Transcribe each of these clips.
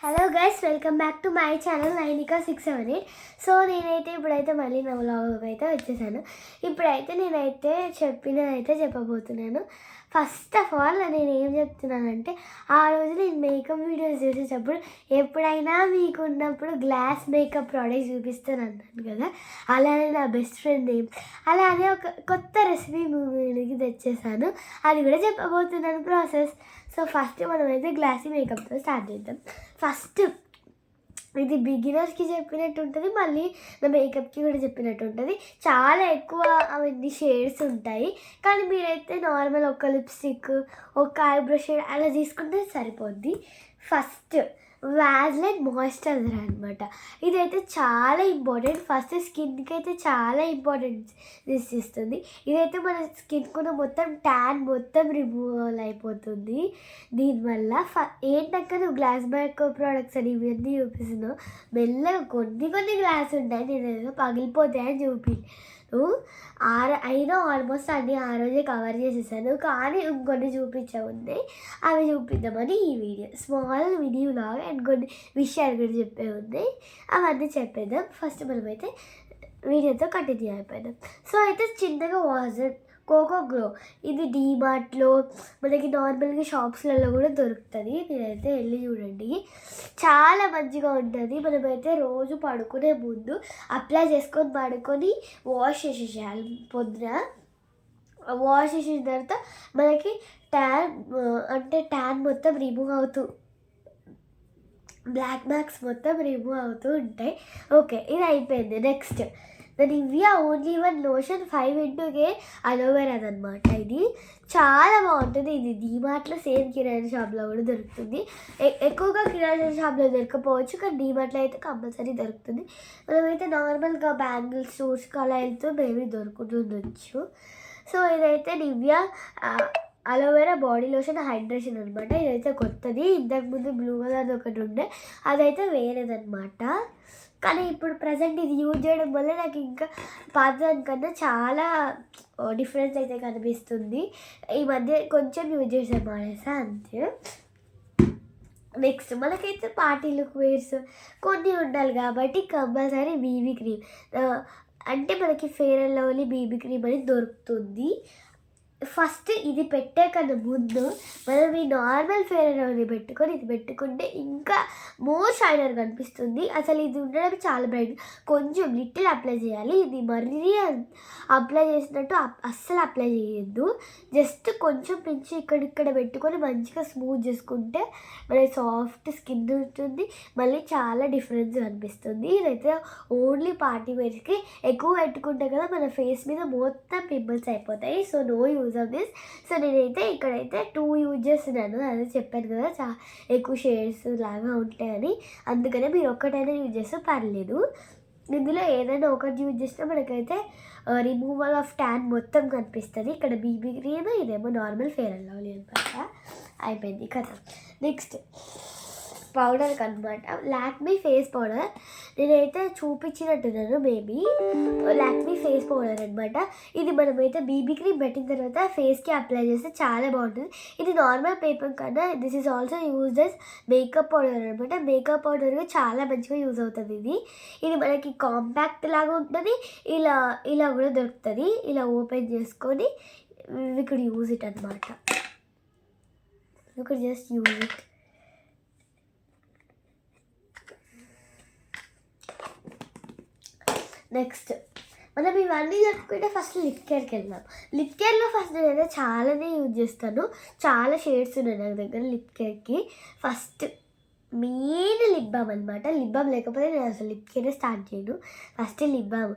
Hello guys, welcome back to my channel Nainika 678. So నేనైతే ఇప్పుడైతే మళ్ళీ నా వ్లాగ్ అయితే వచ్చేసాను. ఇప్పుడైతే నేనైతే చెప్పినదైతే చెప్పబోతున్నాను. ఫస్ట్ ఆఫ్ ఆల్ నేను ఏం చెప్తున్నానంటే, ఆ రోజు నేను మేకప్ వీడియోస్ చేసేటప్పుడు ఎప్పుడైనా మీకు ఉన్నప్పుడు గ్లాస్ మేకప్ ప్రోడక్ట్స్ చూపిస్తాను అన్నాను కదా, అలానే నా బెస్ట్ ఫ్రెండ్ అలానే ఒక కొత్త రెసిపీ మూవీకి తెచ్చేసాను. అది కూడా చెప్పబోతున్నాను ప్రాసెస్. సో ఫస్ట్ మనమైతే గ్లాసీ మేకప్తో స్టార్ట్ చేద్దాం. ఫస్ట్ ఇది బిగినర్స్కి చెప్పినట్టు ఉంటుంది, మళ్ళీ నా మేకప్కి కూడా చెప్పినట్టు ఉంటుంది. చాలా ఎక్కువ అవన్నీ షేడ్స్ ఉంటాయి, కానీ మీరైతే నార్మల్ ఒక లిప్స్టిక్, ఒక ఐబ్రో షేడ్ అలా తీసుకుంటే సరిపోద్ది. ఫస్ట్ వ్యాజ్లైన్ మాయిశ్చరైజర్ అనమాట. ఇదైతే చాలా ఇంపార్టెంట్. ఫస్ట్ స్కిన్కి అయితే చాలా ఇంపార్టెన్స్ ఇస్తుంది. ఇదైతే మన స్కిన్కు మొత్తం ట్యాన్ మొత్తం రిమూవల్ అయిపోతుంది దీనివల్ల. ఏంటంటే నువ్వు గ్లాస్ మేకప్ ప్రోడక్ట్స్ అని ఇవన్నీ చూపిస్తున్నావు, మెల్లగా కొన్ని గ్లాస్ ఉంటాయి, నేను ఏదో పగిలిపోతాయని అయినా ఆల్మోస్ట్ అన్నీ ఆ రోజే కవర్ చేసేసాను, కానీ ఇంకొన్ని ఉన్నాయి, అవి చూపిద్దామని ఈ వీడియో స్మాల్ వీడియో లాగా. అండ్ కొన్ని విషయాలు కూడా చెప్పే ఉన్నాయి, అవన్నీ చెప్పేద్దాం. ఫస్ట్ మనమైతే వీడియోతో కంటిన్యూ అయిపోయినాం. సో అయితే చిన్నగా వాటర్ కోకో గ్లో, ఇది డీమార్ట్లో మనకి నార్మల్గా షాప్స్లలో కూడా దొరుకుతుంది. మీరైతే వెళ్ళి చూడండి, చాలా మంచిగా ఉంటుంది. మనమైతే రోజు పడుకునే ముందు అప్లై చేసుకొని పడుకొని వాష్ చేసేసేయాలి. పొద్దున వాష్ చేసిన తర్వాత మనకి ట్యాన్ మొత్తం రిమూవ్ అవుతూ, బ్లాక్ మార్క్స్ మొత్తం రిమూవ్ అవుతూ ఉంటాయి. ఓకే, ఇది అయిపోయింది. Next the Nivea only one lotion 5x aloe vera అనమాట. ఇది చాలా బాగుంటుంది. ఇది డీమార్ట్లో సేమ్ కిరాణా షాప్లో కూడా దొరుకుతుంది. ఎక్కువగా కిరాణా షాప్లో దొరకపోవచ్చు, కానీ డీమార్ట్లో అయితే కంపల్సరీ దొరుకుతుంది. మనమైతే నార్మల్గా బ్యాంగిల్ స్టోర్స్కి అలా వెళ్తూ మేబీ దొరుకుతుండొచ్చు. సో ఇదైతే Nivea aloe vera body lotion hydration అనమాట. ఇదైతే కొత్తది. ఇంతకుముందు బ్లూ కలర్ ఒకటి ఉండే, అదైతే వేరేదనమాట. కానీ ఇప్పుడు ప్రజెంట్ ఇది యూజ్ చేయడం వల్ల నాకు ఇంకా పాతదానికన్నా చాలా డిఫరెన్స్ అయితే కనిపిస్తుంది. ఈ మధ్య కొంచెం యూజ్ చేసే మానేసా అంతే. నెక్స్ట్ మనకైతే పార్టీ లుక్ వేర్స్ కొన్ని ఉండాలి కాబట్టి కంపల్సరీ బీబీ క్రీమ్, అంటే మనకి Fair and Lovely BB cream అని దొరుకుతుంది. ఫస్ట్ ఇది పెట్టే కన్నా ముందు మనం ఈ నార్మల్ ఫెయిర్ అండ్ లవ్లీ పెట్టుకొని ఇది పెట్టుకుంటే ఇంకా మోర్ షైనర్ కనిపిస్తుంది. అసలు ఇది ఉండడానికి చాలా బ్రైట్. కొంచెం లిటిల్ అప్లై చేయాలి. ఇది మరీ అప్లై చేసినట్టు అస్సలు అప్లై చేయొద్దు. జస్ట్ కొంచెం పెంచి ఇక్కడ పెట్టుకొని మంచిగా స్మూత్ చేసుకుంటే మనకి సాఫ్ట్ స్కిన్ ఉంటుంది, మళ్ళీ చాలా డిఫరెన్స్ కనిపిస్తుంది. ఇదైతే ఓన్లీ పార్టీ వేర్స్కి. ఎక్కువ పెట్టుకుంటే కదా మన ఫేస్ మీద మొత్తం పింపుల్స్ అయిపోతాయి. So no use of this. So నేనైతే ఇక్కడైతే 2 యూజ్ చేస్తున్నాను, అదే చెప్పాను కదా ఎక్కువ షేడ్స్ లాగా ఉంటాయని. అందుకనే మీరు ఒక్కటైనా యూజ్ చేస్తే పర్లేదు. ఇందులో ఏదైనా ఒకటి యూజ్ చేస్తే మనకైతే రిమూవల్ ఆఫ్ ట్యాన్ మొత్తం కనిపిస్తుంది. ఇక్కడ బీబీ క్రీమ్, ఇదేమో నార్మల్ ఫెయిర్ అండ్ లవ్లీ అనమాట. అయిపోయింది కదా. నెక్స్ట్ పౌడర్ అనమాట, లాక్మీ ఫేస్ పౌడర్. నేనైతే చూపించినట్టున్నాను మేబీ. లాక్మీ ఫేస్ పౌడర్ అనమాట. ఇది మనమైతే బీబీ క్రీమ్ పెట్టిన తర్వాత ఫేస్కి అప్లై చేస్తే చాలా బాగుంటుంది. ఇది నార్మల్ పేపర్ కన్నా this is also use as makeup powder అనమాట. మేకప్ పౌడర్గా చాలా మంచిగా యూజ్ అవుతుంది. ఇది మనకి కాంపాక్ట్ లాగా ఉంటుంది. ఇలా కూడా దొరుకుతుంది. ఇలా ఓపెన్ చేసుకొని వీ కుడ్ యూజ్ ఇట్ అనమాట. You could just use it. Next మనం ఇవన్నీ చెప్పుకుంటే ఫస్ట్ లిప్ కేర్కి వెళ్దాం. లిప్ కేర్లో ఫస్ట్ నేనైతే చాలానే యూజ్ చేస్తాను. చాలా షేడ్స్ ఉన్నాయి నా దగ్గర లిప్ కేర్కి. ఫస్ట్ మెయిన్ లిప్ బామ్ అనమాట. లిప్ బామ్ లేకపోతే నేను అసలు లిప్ కేరే స్టార్ట్ చేయను. ఫస్ట్ లిప్ బామ్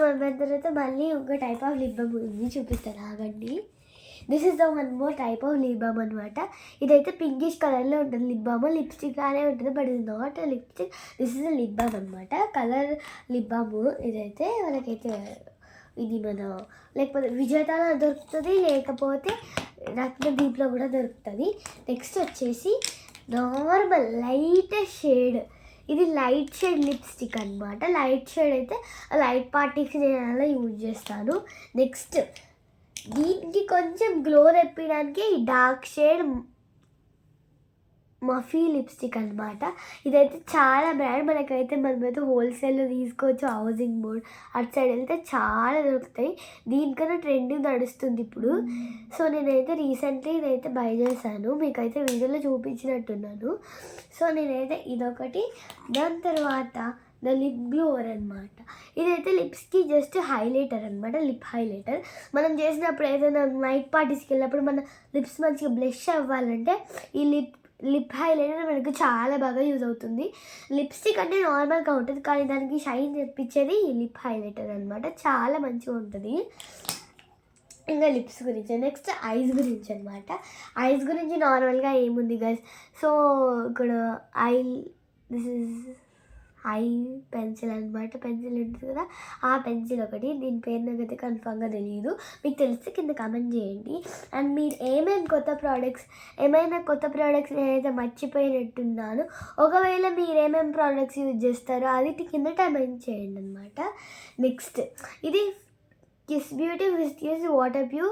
అయిపోయిన తర్వాత మళ్ళీ ఇంకో టైప్ ఆఫ్ లిప్ బామ్ ఉంది, చూపిస్తాను ఆగండి. This is the one more type of lip balm అనమాట. ఇదైతే పింకిష్ కలర్లో ఉంటుంది. లిప్ బామ్ లిప్స్టిక్ లానే ఉంటుంది, బట్ ఇది not lipstick. This is lip balm అనమాట, కలర్ లిప్ బామ్. ఇదైతే మనకైతే ఇది మన లేకపోతే విజేతలో దొరుకుతుంది, లేకపోతే రత్నదీప్లో కూడా దొరుకుతుంది. నెక్స్ట్ వచ్చేసి నార్మల్ లైట్ షేడ్, ఇది లైట్ షేడ్ లిప్స్టిక్ అనమాట. లైట్ షేడ్ అయితే లైట్ పార్టీకి నేను అలా యూజ్ చేస్తాను. నెక్స్ట్ దీనికి కొంచెం గ్లో తెప్పడానికి డార్క్ షేడ్ మఫీ లిప్స్టిక్ అనమాట. ఇదైతే చాలా బ్రాండ్, మనమైతే హోల్సేల్లో తీసుకోవచ్చు. హౌసింగ్ బోర్డ్ అటు సైడ్ వెళ్తే చాలా దొరుకుతాయి. దీనికన్నా ట్రెండింగ్ నడుస్తుంది ఇప్పుడు. సో నేనైతే రీసెంట్లీ ఇదైతే బై చేశాను, మీకైతే వీడియోలో చూపించినట్టున్నాను. సో నేనైతే ఇదొకటి. దాని తర్వాత ద లిప్ గ్లోవర్ అనమాట. ఇదైతే లిప్స్కి జస్ట్ హైలైటర్ అనమాట, లిప్ హైలైటర్. మనం చేసినప్పుడు ఏదైనా నైట్ పార్టీస్కి వెళ్ళినప్పుడు మన లిప్స్ మంచిగా బ్లష్ అవ్వాలంటే ఈ లిప్ హైలైటర్ మనకు చాలా బాగా యూజ్ అవుతుంది. లిప్స్టిక్ అంటే నార్మల్గా ఉంటుంది, కానీ దానికి షైన్ తెప్పించేది ఈ లిప్ హైలైటర్ అనమాట. చాలా మంచిగా ఉంటుంది. ఇంకా లిప్స్ గురించి, నెక్స్ట్ ఐస్ గురించి అనమాట. ఐస్ గురించి నార్మల్గా ఏముంది గైస్, సో ఇక్కడ దిస్ ఇస్ ఐ పెన్సిల్ అనమాట. పెన్సిల్ ఉంటుంది కదా, ఆ పెన్సిల్ ఒకటి. దీని పేరు నాకైతే కన్ఫామ్గా తెలియదు, మీకు తెలిస్తే కింద కమెంట్ చేయండి. అండ్ మీరు ఏమైనా కొత్త ప్రోడక్ట్స్ నేనైతే మర్చిపోయినట్టున్నాను. ఒకవేళ మీరు ఏమేమి ప్రోడక్ట్స్ యూజ్ చేస్తారో అది కింద కమెంట్ చేయండి అనమాట. నెక్స్ట్ ఇది కిస్ బ్యూటీ విస్కియస్ వాటర్ ప్యూ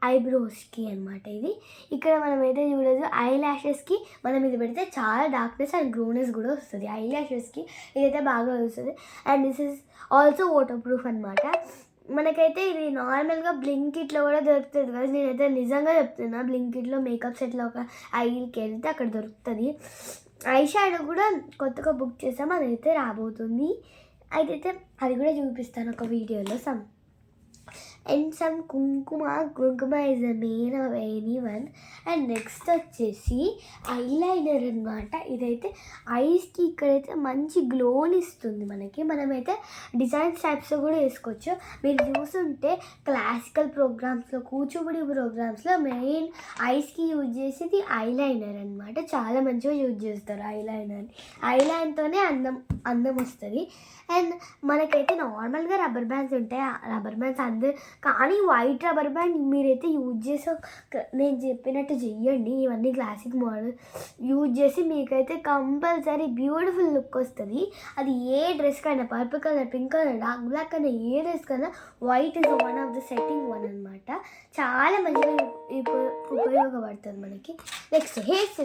ఐబ్రోస్కి అనమాట. ఇది ఇక్కడ మనమైతే చూడదు, ఐ ల్యాషెస్కి మనం ఇది పెడితే చాలా డార్క్నెస్ అండ్ గ్రోనెస్ కూడా వస్తుంది. ఐ ల్యాషెస్కి ఇదైతే బాగా వస్తుంది. And this is also water proof అనమాట. మనకైతే ఇది నార్మల్గా బ్లింకిట్లో కూడా దొరుకుతుంది కదా, నేనైతే నిజంగా చెప్తున్నా. బ్లింకిట్లో మేకప్ సెట్లో ఒక ఐకి వెళ్తే అక్కడ దొరుకుతుంది. ఐ షాడో కూడా కొత్తగా బుక్ చేసాం, అదైతే రాబోతుంది. అయితే అది కూడా చూపిస్తాను ఒక వీడియోలో. అండ్ సమ్ కుంకుమ is the main of anyone. And next వచ్చేసి ఐలైనర్ అనమాట. ఇదైతే ఐస్కి ఇక్కడైతే మంచి గ్లోని ఇస్తుంది మనకి. మనమైతే డిజైన్స్ టైప్స్లో కూడా వేసుకోవచ్చు. మీరు చూస్తుంటే క్లాసికల్ ప్రోగ్రామ్స్లో, కూచిపూడి ప్రోగ్రామ్స్లో మెయిన్ ఐస్కి యూజ్ చేసేది ఐలైనర్ అనమాట. చాలా మంచిగా యూజ్ చేస్తారు ఐలైనర్ని. ఐలైన్తోనే అందం వస్తుంది. అండ్ మనకైతే నార్మల్గా రబ్బర్ బ్యాండ్స్ ఉంటాయి, రబ్బర్ బ్యాండ్స్ అందరు, కానీ వైట్ రబ్బర్ బ్యాండ్ మీరైతే యూజ్ చేసి నేను చెప్పినట్టు చెయ్యండి. ఇవన్నీ క్లాసిక్ మోడల్ యూజ్ చేసి మీకైతే కంపల్సరీ బ్యూటిఫుల్ లుక్ వస్తుంది. అది ఏ డ్రెస్ కైనా, purple colour, pink colour, dark black కన్నా, ఏ డ్రెస్ కన్నా white is one of the setting one అనమాట. చాలా మంచిగా ఉపయోగపడుతుంది మనకి. Next hair set.